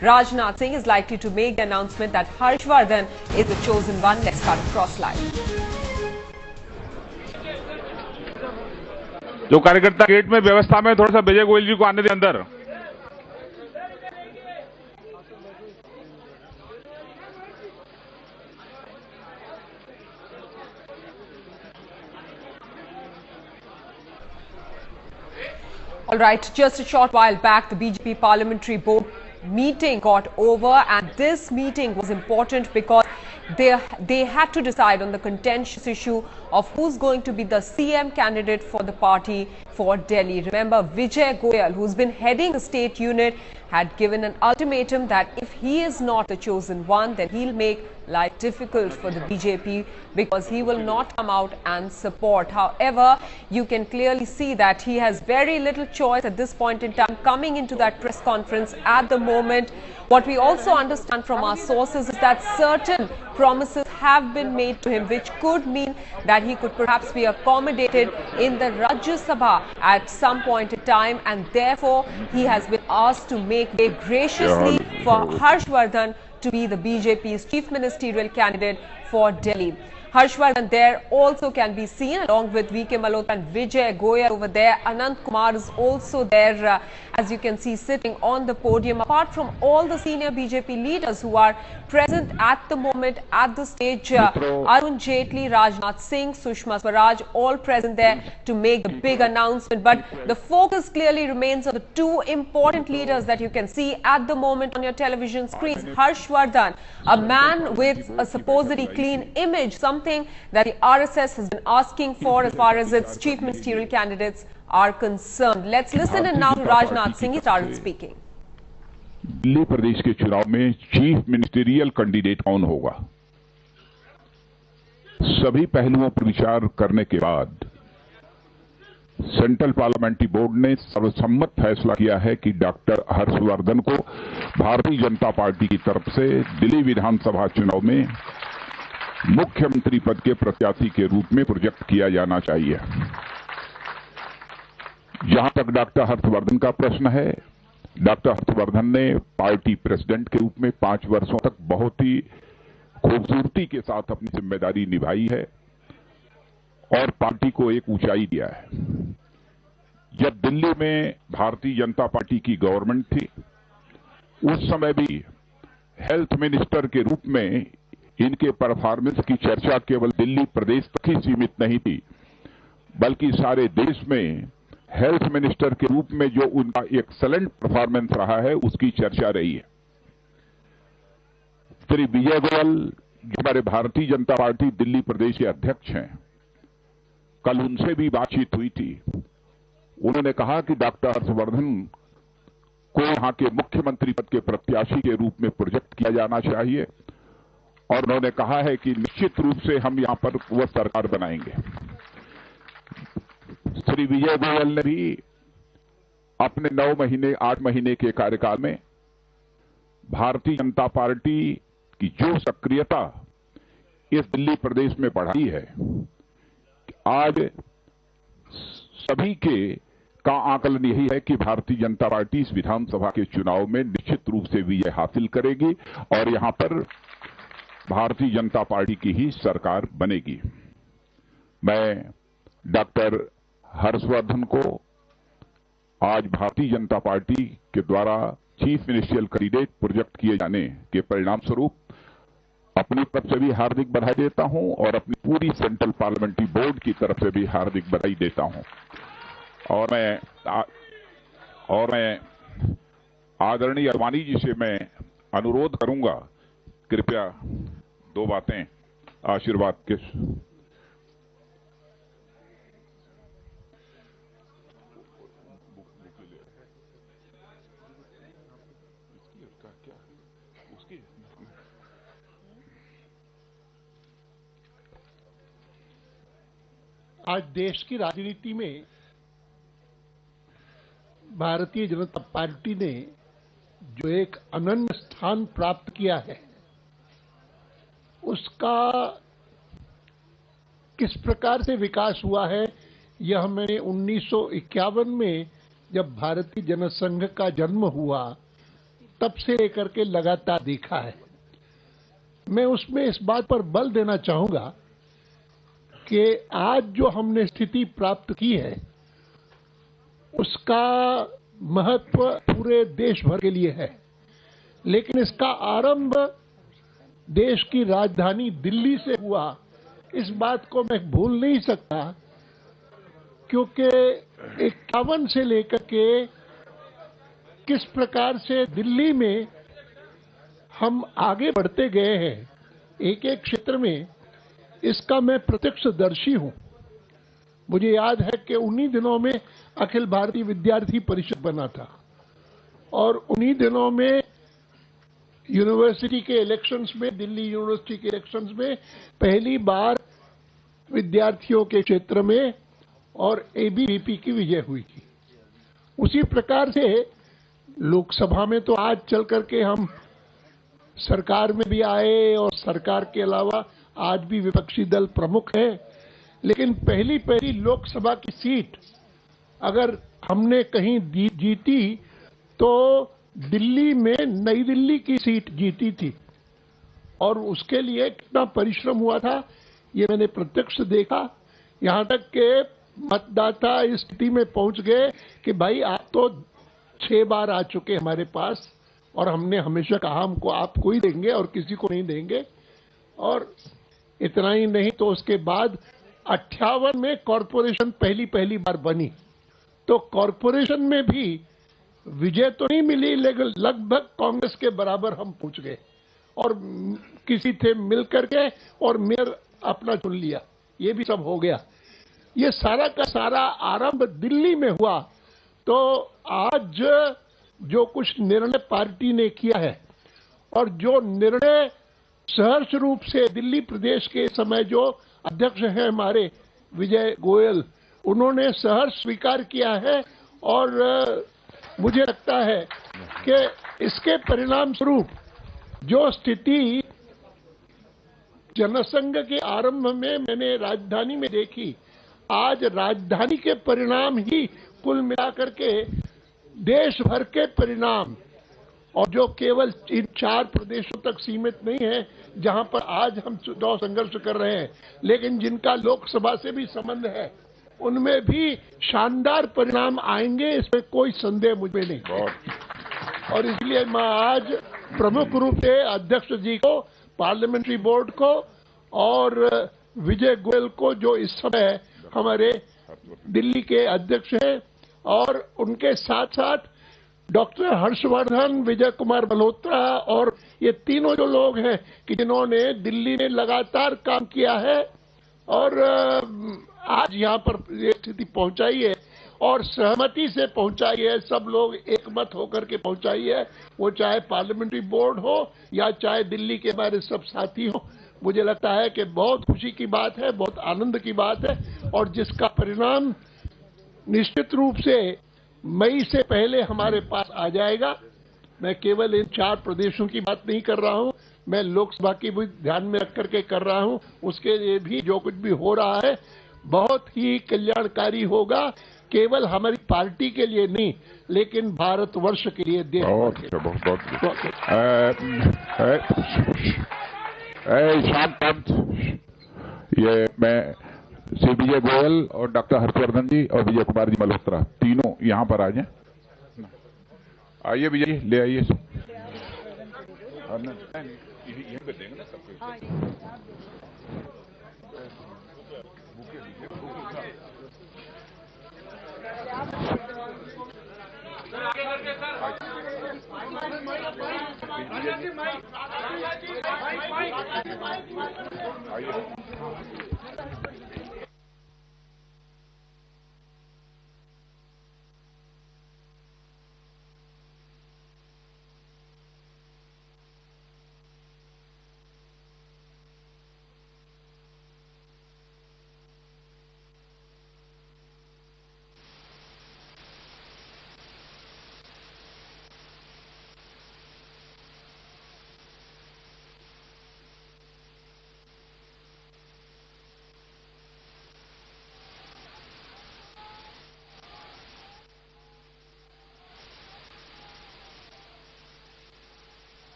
Rajnath Singh is likely to make the announcement that Harshvardhan is the chosen one. Let's cut across live. जो कार्यकर्ता gate में व्यवस्था में थोड़ा सा विजय गोयल जी को आने दे अंदर। All right, just a short while back, the BJP Parliamentary Board meeting got over, and this meeting was important because they had to decide on the contentious issue of who's going to be the CM candidate for the party for Delhi. Remember, Vijay Goyal, who's been heading the state unit, had given an ultimatum that if he is not the chosen one, then he'll make life difficult for the BJP because he will not come out and support. However, you can clearly see that he has very little choice at this point in time coming into that press conference at the moment. What we also understand from our sources is that certain promises have been made to him, which could mean that he could perhaps be accommodated in the Rajya Sabha at some point in time, and therefore he has been asked to make way graciously for Harshvardhan to be the BJP's chief ministerial candidate for Delhi. Harshvardhan there also can be seen along with V.K. Malhotra and Vijay Goyal over there. Anant Kumar is also there, as you can see, sitting on the podium. Apart from all the senior BJP leaders who are present at the moment at the stage, Arun Jaitley, Rajnath Singh, Sushma Swaraj, all present there to make the big announcement. But the focus clearly remains on the two important leaders that you can see at the moment on your television screens. Harshvardhan, a man with a supposedly clean image, something that the RSS has been asking for as far as its chief ministerial candidates are concerned. Let's listen in now to Rajnath Singh. He started speaking. Delhi प्रदेश के चुनाव में chief ministerial candidate कौन होगा, सभी पहलुओं पर विचार करने के बाद सेंट्रल पार्लियामेंट्री बोर्ड ने सर्वसम्मत फैसला किया है कि डॉक्टर हर्षवर्धन को भारतीय जनता पार्टी की तरफ से दिल्ली विधानसभा चुनाव में मुख्यमंत्री पद के प्रत्याशी के रूप में प्रोजेक्ट किया जाना चाहिए। जहां तक डॉक्टर हर्षवर्धन का प्रश्न है, डॉक्टर हर्षवर्धन ने पार्टी प्रेसिडेंट के रूप में 5 वर्षों तक बहुत ही खूबसूरती के साथ अपनी जिम्मेदारी निभाई है और पार्टी को एक ऊंचाई दिया है। जब दिल्ली में भारतीय जनता पार्टी की गवर्नमेंट थी, उस समय भी हेल्थ मिनिस्टर के रूप में इनके परफॉर्मेंस की चर्चा केवल दिल्ली प्रदेश तक ही सीमित नहीं थी, बल्कि सारे देश में हेल्थ मिनिस्टर के रूप में जो उनका एक्सीलेंट परफॉर्मेंस रहा है उसकी चर्चा रही है। श्री विजय गोयल, जो हमारे भारतीय जनता पार्टी दिल्ली प्रदेश के अध्यक्ष हैं, कल उनसे भी बातचीत हुई थी। उन्होंने कहा कि डॉक्टर हर्षवर्धन को यहां के मुख्यमंत्री पद के प्रत्याशी के रूप में प्रोजेक्ट किया जाना चाहिए और उन्होंने कहा है कि निश्चित रूप से हम यहां पर वह सरकार बनाएंगे। श्री विजय गोयल ने भी अपने 9 महीने 8 महीने के कार्यकाल में भारतीय जनता पार्टी की जो सक्रियता इस दिल्ली प्रदेश में बढ़ाई है, आज सभी का आकलन यही है कि भारतीय जनता पार्टी इस विधानसभा के चुनाव में निश्चित रूप से विजय हासिल करेगी और यहां पर भारतीय जनता पार्टी की ही सरकार बनेगी। मैं डॉक्टर हर्षवर्धन को आज भारतीय जनता पार्टी के द्वारा चीफ मिनिस्टरियल कैंडिडेट प्रोजेक्ट किए जाने के परिणाम स्वरूप अपनी तरफ से भी हार्दिक बधाई देता हूं और अपनी पूरी सेंट्रल पार्लियामेंट्री बोर्ड की तरफ से भी हार्दिक बधाई देता हूं। और मैं आदरणीय अडवाणी जी से मैं अनुरोध करूंगा, कृपया 2 बातें आशीर्वाद के। आज देश की राजनीति में भारतीय जनता पार्टी ने जो एक अनन्य स्थान प्राप्त किया है, उसका किस प्रकार से विकास हुआ है, यह मैंने 1951 में जब भारतीय जनसंघ का जन्म हुआ तब से लेकर के लगातार देखा है। मैं उसमें इस बात पर बल देना चाहूंगा कि आज जो हमने स्थिति प्राप्त की है उसका महत्व पूरे देश भर के लिए है, लेकिन इसका आरंभ देश की राजधानी दिल्ली से हुआ, इस बात को मैं भूल नहीं सकता, क्योंकि 51 से लेकर के किस प्रकार से दिल्ली में हम आगे बढ़ते गए हैं एक एक क्षेत्र में, इसका मैं प्रत्यक्षदर्शी हूं। मुझे याद है कि उन्हीं दिनों में अखिल भारतीय विद्यार्थी परिषद बना था और उन्हीं दिनों में यूनिवर्सिटी के इलेक्शंस में, दिल्ली यूनिवर्सिटी के इलेक्शंस में पहली बार विद्यार्थियों के क्षेत्र में और एबीवीपी की विजय हुई थी। उसी प्रकार से लोकसभा में तो आज चल करके हम सरकार में भी आए और सरकार के अलावा आज भी विपक्षी दल प्रमुख है, लेकिन पहली लोकसभा की सीट अगर हमने कहीं जीती तो दिल्ली में नई दिल्ली की सीट जीती थी और उसके लिए कितना परिश्रम हुआ था ये मैंने प्रत्यक्ष देखा। यहां तक के मतदाता इस स्थिति में पहुंच गए कि भाई आप तो 6 बार आ चुके हमारे पास और हमने हमेशा कहा हमको आपको ही देंगे और किसी को नहीं देंगे। और इतना ही नहीं तो उसके बाद 58 में कॉरपोरेशन पहली बार बनी, तो कॉरपोरेशन में भी विजय तो नहीं मिली, लेकिन लगभग कांग्रेस के बराबर हम पहुंच गए और किसी थे मिल करके और मेयर अपना चुन लिया, ये भी सब हो गया। ये सारा का सारा आरंभ दिल्ली में हुआ। तो आज जो कुछ निर्णय पार्टी ने किया है और जो निर्णय सहर्ष रूप से दिल्ली प्रदेश के समय जो अध्यक्ष हैं हमारे विजय गोयल, उन्होंने सहर्ष स्वीकार किया है और मुझे लगता है कि इसके परिणाम स्वरूप जो स्थिति जनसंघ के आरंभ में मैंने राजधानी में देखी, आज राजधानी के परिणाम ही कुल मिलाकर के देश भर के परिणाम, और जो केवल इन 4 प्रदेशों तक सीमित नहीं है जहां पर आज हम चुनाव संघर्ष कर रहे हैं, लेकिन जिनका लोकसभा से भी संबंध है उनमें भी शानदार परिणाम आएंगे, इसमें कोई संदेह मुझे नहीं। और इसलिए मैं आज प्रमुख रूप से अध्यक्ष जी को, पार्लियामेंट्री बोर्ड को और विजय गोयल को, जो इस समय हमारे दिल्ली के अध्यक्ष हैं, और उनके साथ साथ डॉक्टर हर्षवर्धन, विजय कुमार मल्होत्रा और ये तीनों जो लोग हैं कि जिन्होंने दिल्ली में लगातार काम किया है और आज यहाँ पर ये स्थिति पहुंचाई है और सहमति से पहुंचाई है, सब लोग एकमत होकर के पहुंचाई है, वो चाहे पार्लियामेंट्री बोर्ड हो या चाहे दिल्ली के हमारे सब साथी हो। मुझे लगता है कि बहुत खुशी की बात है, बहुत आनंद की बात है और जिसका परिणाम निश्चित रूप से मई से पहले हमारे पास आ जाएगा। मैं केवल इन 4 प्रदेशों की बात नहीं कर रहा हूं, मैं लोकसभा की भी ध्यान में रख करके कर रहा हूं। उसके लिए भी जो कुछ भी हो रहा है बहुत ही कल्याणकारी होगा, केवल हमारी पार्टी के लिए नहीं लेकिन भारतवर्ष के लिए, देश शांत पंत, ये मैं श्री विजय गोयल और डॉक्टर हर्षवर्धन जी और विजय कुमार जी मल्होत्रा तीनों यहाँ पर आ जाएं। आइए विजय जी, ले आइए। यहीं पे देंगे ना सबको।